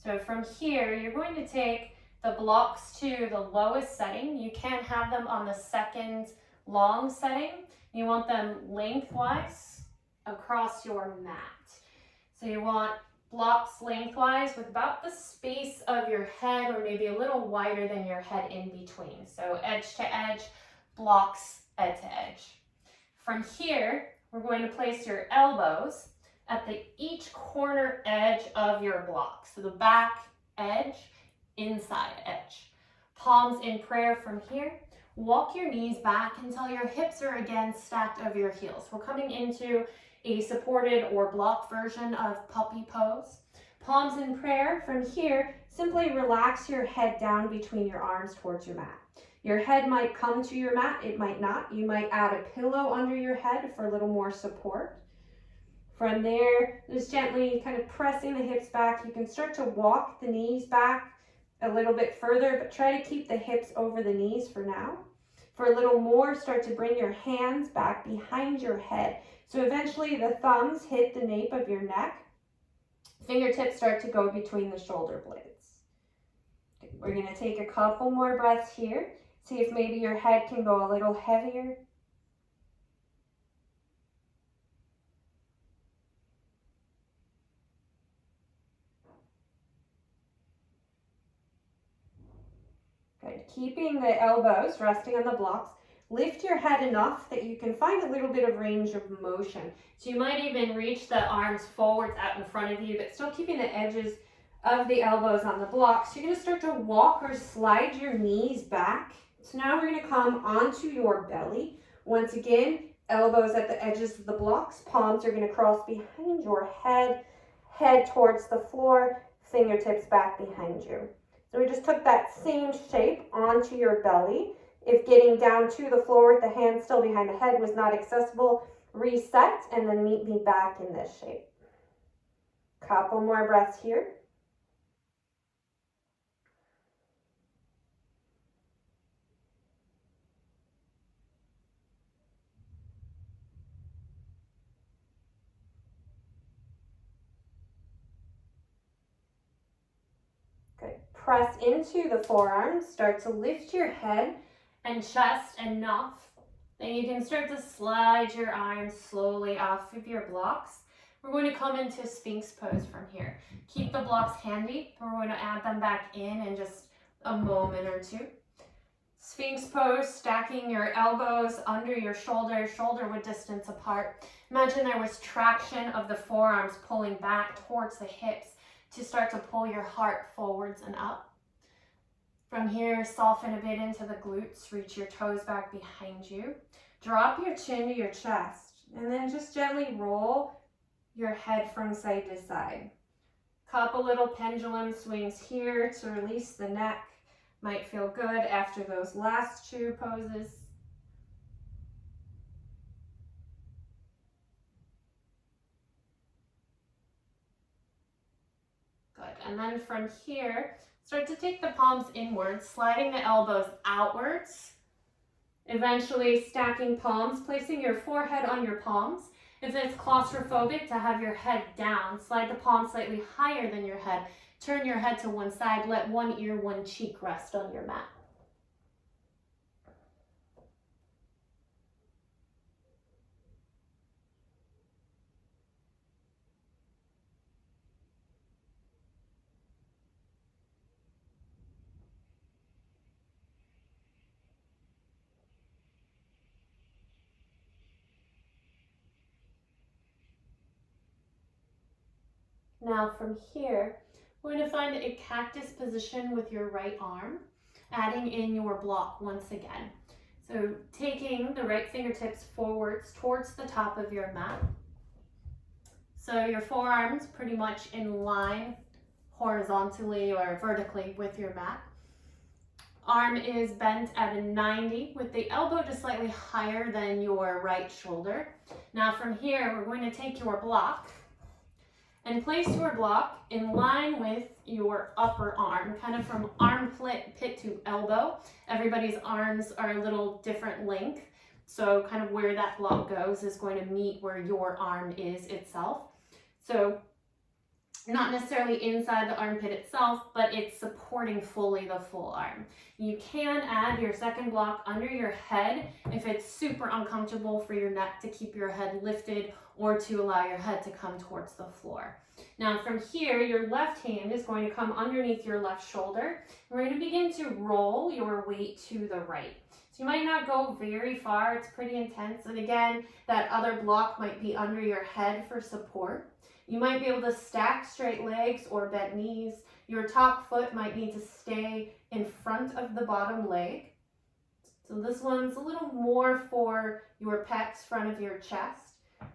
So from here, you're going to take the blocks to the lowest setting. You can't have them on the second long setting. You want them lengthwise across your mat. So you want blocks lengthwise with about the space of your head, or maybe a little wider than your head in between. So edge to edge, blocks edge to edge. From here, we're going to place your elbows at each corner edge of your block. So the back edge, inside edge. Palms in prayer from here. Walk your knees back until your hips are again stacked over your heels. We're coming into a supported or blocked version of puppy pose. Palms in prayer. From here, simply relax your head down between your arms towards your mat. Your head might come to your mat, it might not. You might add a pillow under your head for a little more support. From there, just gently kind of pressing the hips back. You can start to walk the knees back a little bit further, but try to keep the hips over the knees for now. For a little more, start to bring your hands back behind your head. So eventually the thumbs hit the nape of your neck. Fingertips start to go between the shoulder blades. Okay, we're going to take a couple more breaths here. See if maybe your head can go a little heavier. Good. Keeping the elbows resting on the blocks. Lift your head enough that you can find a little bit of range of motion. So you might even reach the arms forwards out in front of you, but still keeping the edges of the elbows on the blocks. You're going to start to walk or slide your knees back. So now we're going to come onto your belly. Once again, elbows at the edges of the blocks. Palms are going to cross behind your head, head towards the floor, fingertips back behind you. So we just took that same shape onto your belly. If getting down to the floor with the hands still behind the head was not accessible, reset and then meet me back in this shape. Couple more breaths here. Good. Press into the forearms. Start to lift your head and chest enough. Then you can start to slide your arms slowly off of your blocks. We're going to come into Sphinx pose from here. Keep the blocks handy. We're going to add them back in just a moment or two. Sphinx pose, stacking your elbows under your shoulder, shoulder width distance apart. Imagine there was traction of the forearms pulling back towards the hips to start to pull your heart forwards and up. From here, soften a bit into the glutes, reach your toes back behind you. Drop your chin to your chest, and then just gently roll your head from side to side. Couple little pendulum swings here to release the neck. Might feel good after those last two poses. Good, and then from here, start to take the palms inwards, sliding the elbows outwards. Eventually stacking palms, placing your forehead on your palms. If it's claustrophobic to have your head down, slide the palms slightly higher than your head. Turn your head to one side, let one ear, one cheek rest on your mat. Now from here, we're going to find a cactus position with your right arm, adding in your block once again. So taking the right fingertips forwards towards the top of your mat. So your forearms pretty much in line horizontally or vertically with your mat. Arm is bent at a 90 with the elbow just slightly higher than your right shoulder. Now from here, we're going to take your block and place your block in line with your upper arm, kind of from armpit to elbow. Everybody's arms are a little different length, so kind of where that block goes is going to meet where your arm is itself. So not necessarily inside the armpit itself, but it's supporting fully the full arm. You can add your second block under your head if it's super uncomfortable for your neck to keep your head lifted or to allow your head to come towards the floor. Now from here, your left hand is going to come underneath your left shoulder. We're going to begin to roll your weight to the right. So you might not go very far, it's pretty intense. And again, that other block might be under your head for support. You might be able to stack straight legs or bent knees. Your top foot might need to stay in front of the bottom leg. So this one's a little more for your pecs, front of your chest.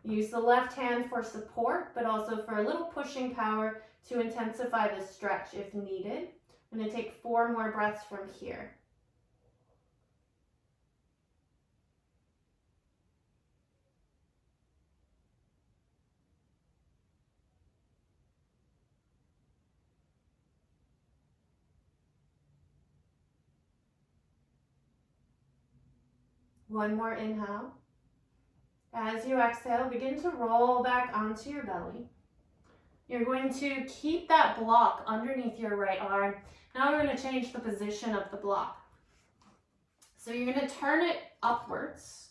Use the left hand for support, but also for a little pushing power to intensify the stretch if needed. I'm going to take 4 more breaths from here. One more inhale. As you exhale, begin to roll back onto your belly. You're going to keep that block underneath your right arm. Now we're going to change the position of the block. So you're going to turn it upwards,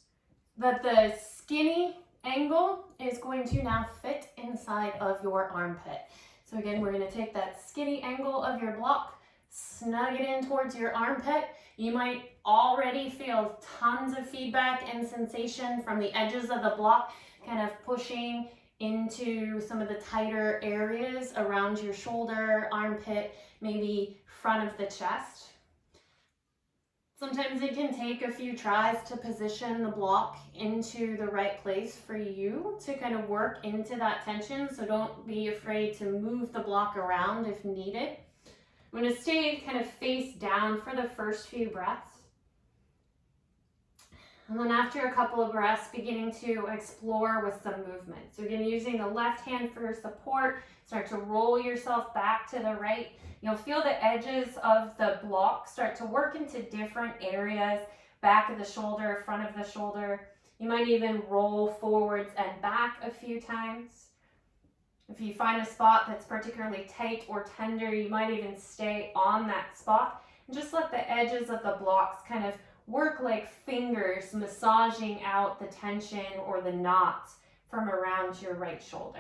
but the skinny angle is going to now fit inside of your armpit. So again, we're going to take that skinny angle of your block, snug it in towards your armpit. You might already feel tons of feedback and sensation from the edges of the block, kind of pushing into some of the tighter areas around your shoulder, armpit, maybe front of the chest. Sometimes it can take a few tries to position the block into the right place for you to kind of work into that tension, so don't be afraid to move the block around if needed. I'm going to stay kind of face down for the first few breaths. And then after a couple of breaths, beginning to explore with some movement. So again, using the left hand for support, start to roll yourself back to the right. You'll feel the edges of the block start to work into different areas, back of the shoulder, front of the shoulder. You might even roll forwards and back a few times. If you find a spot that's particularly tight or tender, you might even stay on that spot and just let the edges of the blocks kind of work like fingers massaging out the tension or the knots from around your right shoulder.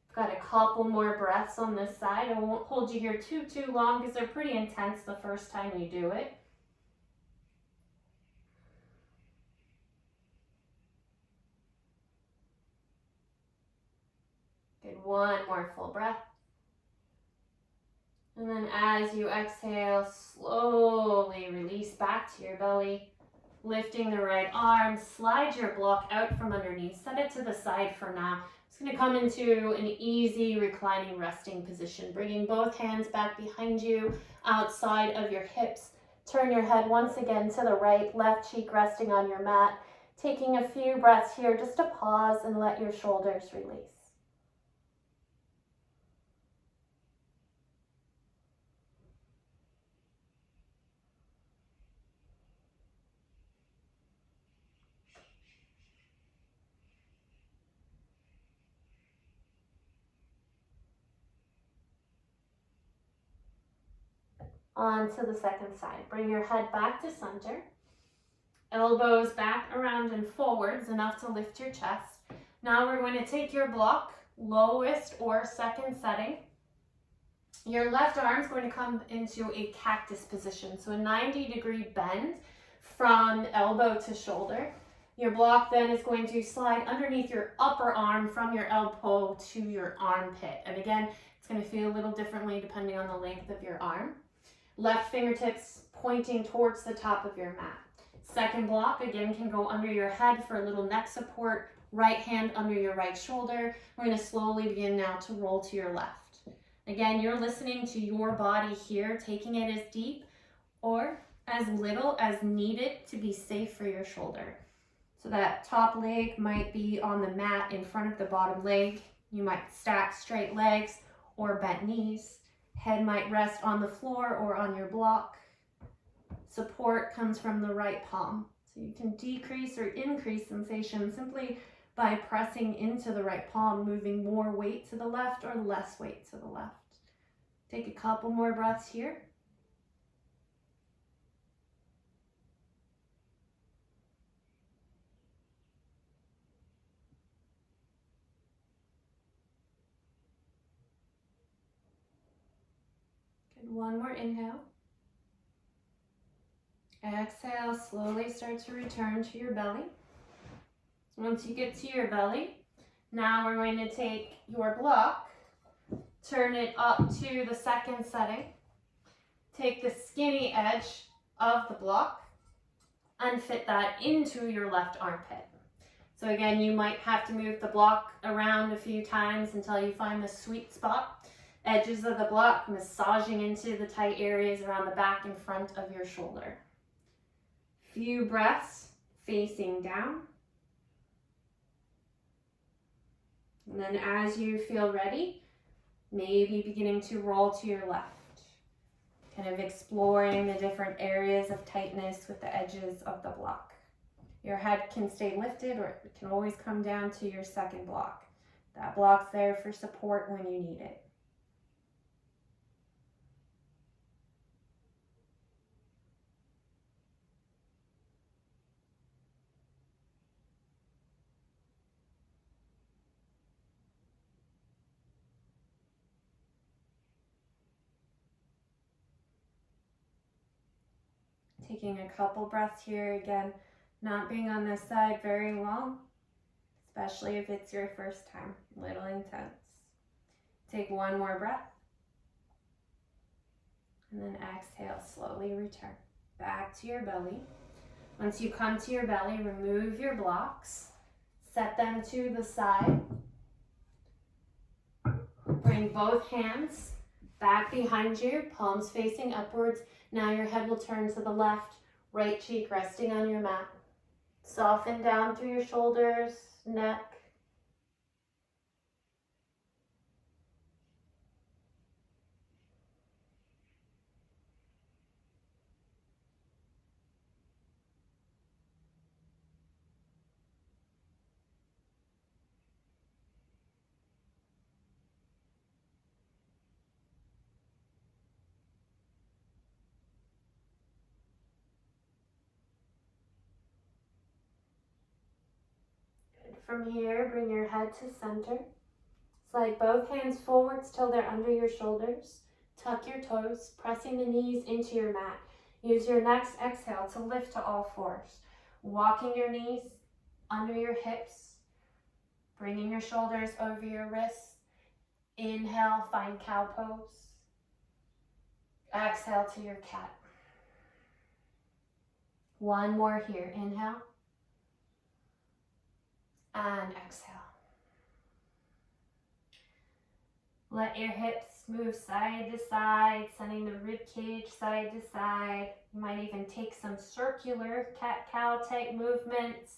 I've got a couple more breaths on this side. I won't hold you here too long because they're pretty intense the first time you do it. Good, one more full breath. And then as you exhale, slowly release back to your belly, lifting the right arm, slide your block out from underneath, set it to the side for now. It's going to come into an easy reclining resting position, bringing both hands back behind you, outside of your hips. Turn your head once again to the right, left cheek resting on your mat, taking a few breaths here just to pause and let your shoulders release. On to the second side. Bring your head back to center. Elbows back, around, and forwards, enough to lift your chest. Now we're going to take your block, lowest or second setting. Your left arm is going to come into a cactus position, so a 90-degree bend from elbow to shoulder. Your block then is going to slide underneath your upper arm from your elbow to your armpit. And again, it's going to feel a little differently depending on the length of your arm. Left fingertips pointing towards the top of your mat. Second block, again, can go under your head for a little neck support. Right hand under your right shoulder. We're going to slowly begin now to roll to your left. Again, you're listening to your body here, taking it as deep or as little as needed to be safe for your shoulder. So that top leg might be on the mat in front of the bottom leg. You might stack straight legs or bent knees. Head might rest on the floor or on your block. Support comes from the right palm. So you can decrease or increase sensation simply by pressing into the right palm, moving more weight to the left or less weight to the left. Take a couple more breaths here. Good, one more inhale. Exhale, slowly start to return to your belly. Once you get to your belly, now we're going to take your block, turn it up to the second setting, take the skinny edge of the block, and fit that into your left armpit. So again, you might have to move the block around a few times until you find the sweet spot. Edges of the block massaging into the tight areas around the back and front of your shoulder. Few breaths facing down. And then as you feel ready, maybe beginning to roll to your left. Kind of exploring the different areas of tightness with the edges of the block. Your head can stay lifted or it can always come down to your second block. That block's there for support when you need it. Taking a couple breaths here again, not being on this side very long, especially if it's your first time, a little intense. Take one more breath, and then exhale, slowly return back to your belly. Once you come to your belly, remove your blocks, set them to the side. Bring both hands back behind you, palms facing upwards. Now your head will turn to the left, right cheek resting on your mat. Soften down through your shoulders, neck. From here, bring your head to center. Slide both hands forwards till they're under your shoulders. Tuck your toes, pressing the knees into your mat. Use your next exhale to lift to all fours. Walking your knees under your hips. Bringing your shoulders over your wrists. Inhale, find cow pose. Exhale to your cat. One more here. Inhale. And exhale. Let your hips move side to side, sending the rib cage side to side. You might even take some circular cat-cow type movements,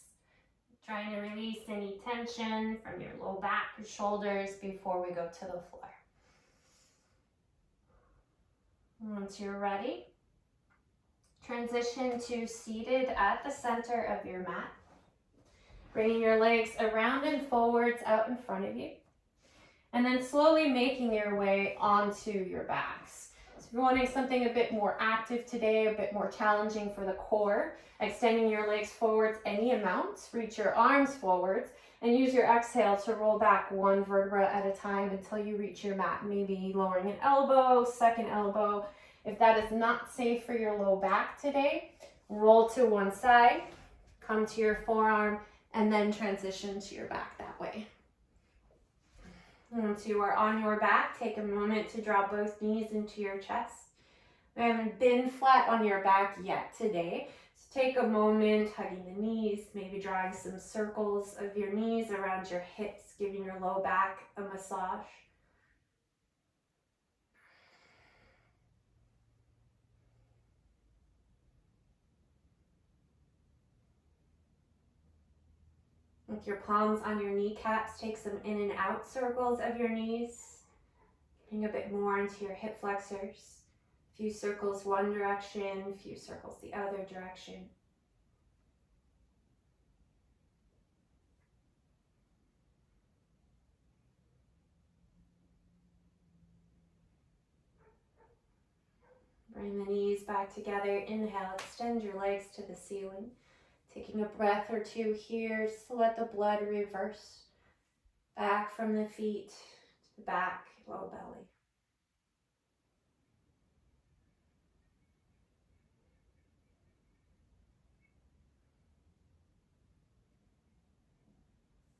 trying to release any tension from your low back or shoulders before we go to the floor. Once you're ready, transition to seated at the center of your mat. Bringing your legs around and forwards out in front of you. And then slowly making your way onto your backs. So if you're wanting something a bit more active today, a bit more challenging for the core, extending your legs forwards any amount, reach your arms forwards, and use your exhale to roll back one vertebra at a time until you reach your mat. Maybe lowering an elbow, second elbow. If that is not safe for your low back today, roll to one side, come to your forearm, and then transition to your back that way. Once you are on your back, take a moment to draw both knees into your chest. We haven't been flat on your back yet today. So take a moment, hugging the knees, maybe drawing some circles of your knees around your hips, giving your low back a massage. With your palms on your kneecaps, take some in and out circles of your knees. Bring a bit more into your hip flexors. A few circles one direction, a few circles the other direction. Bring the knees back together. Inhale, extend your legs to the ceiling. Taking a breath or two here, just to let the blood reverse back from the feet to the back, low belly.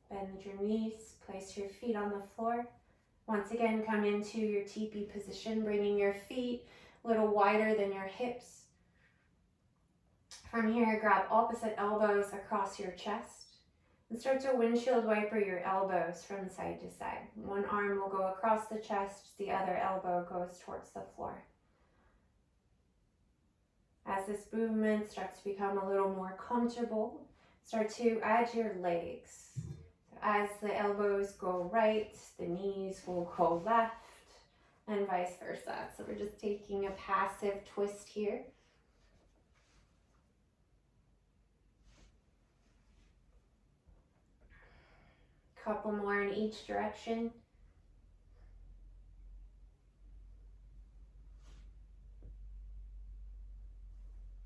Bend your knees, place your feet on the floor. Once again, come into your teepee position, bringing your feet a little wider than your hips. From here, grab opposite elbows across your chest. And start to windshield wiper your elbows from side to side. One arm will go across the chest, the other elbow goes towards the floor. As this movement starts to become a little more comfortable, start to add your legs. So as the elbows go right, the knees will go left, and vice versa. So we're just taking a passive twist here. Couple more in each direction.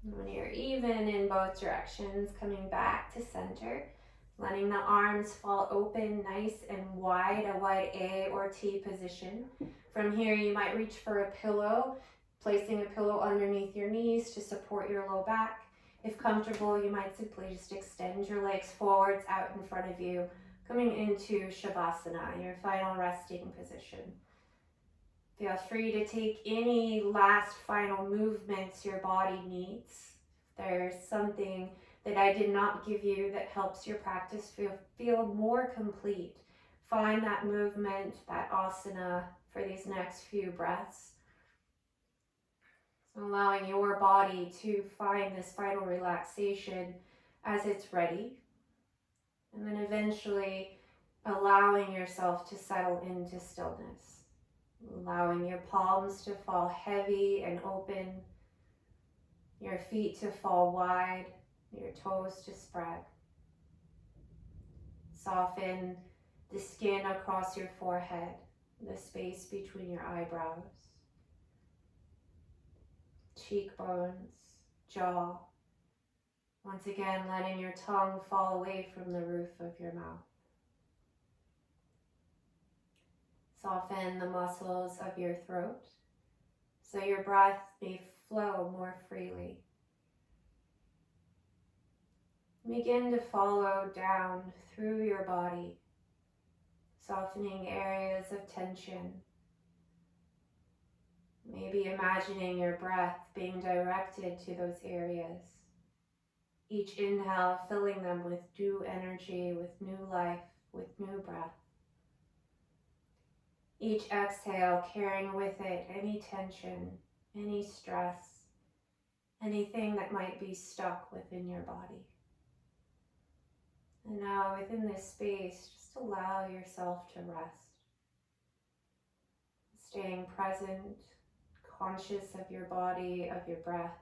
When you're even in both directions, coming back to center, letting the arms fall open nice and wide, a wide A or T position. From here, you might reach for a pillow, placing a pillow underneath your knees to support your low back. If comfortable, you might simply just extend your legs forwards out in front of you, coming into Shavasana, your final resting position. Feel free to take any last final movements your body needs. If there's something that I did not give you that helps your practice feel more complete, find that movement, that asana for these next few breaths. So allowing your body to find this final relaxation as it's ready. And then eventually allowing yourself to settle into stillness. Allowing your palms to fall heavy and open, your feet to fall wide, your toes to spread. Soften the skin across your forehead, the space between your eyebrows, cheekbones, jaw. Once again, letting your tongue fall away from the roof of your mouth. Soften the muscles of your throat so your breath may flow more freely. Begin to follow down through your body, softening areas of tension. Maybe imagining your breath being directed to those areas. Each inhale filling them with new energy, with new life, with new breath. Each exhale carrying with it any tension, any stress, anything that might be stuck within your body. And now within this space, just allow yourself to rest. Staying present, conscious of your body, of your breath.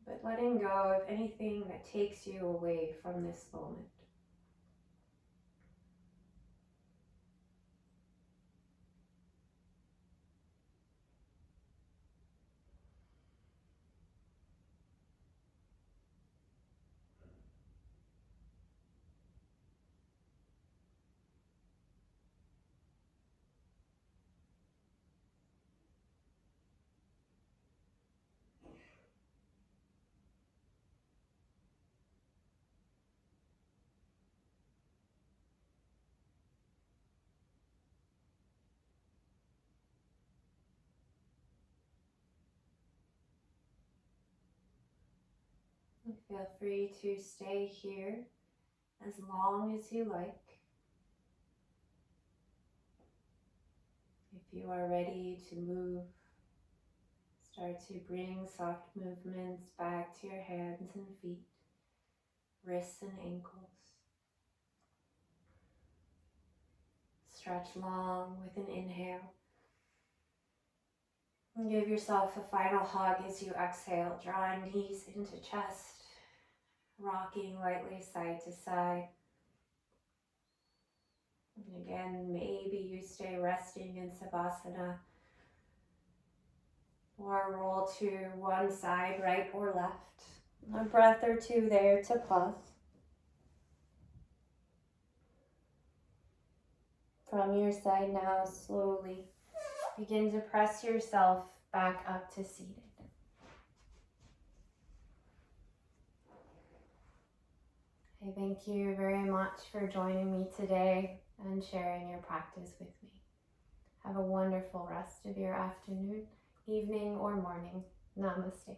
But letting go of anything that takes you away from this moment. Feel free to stay here as long as you like. If you are ready to move, start to bring soft movements back to your hands and feet, wrists and ankles. Stretch long with an inhale. And give yourself a final hug as you exhale, drawing knees into chest, rocking lightly side to side. And again, maybe you stay resting in Savasana or roll to one side, right or left. A breath or two there to pause. From your side now, slowly begin to press yourself back up to seated. I thank you very much for joining me today and sharing your practice with me. Have a wonderful rest of your afternoon, evening, or morning. Namaste.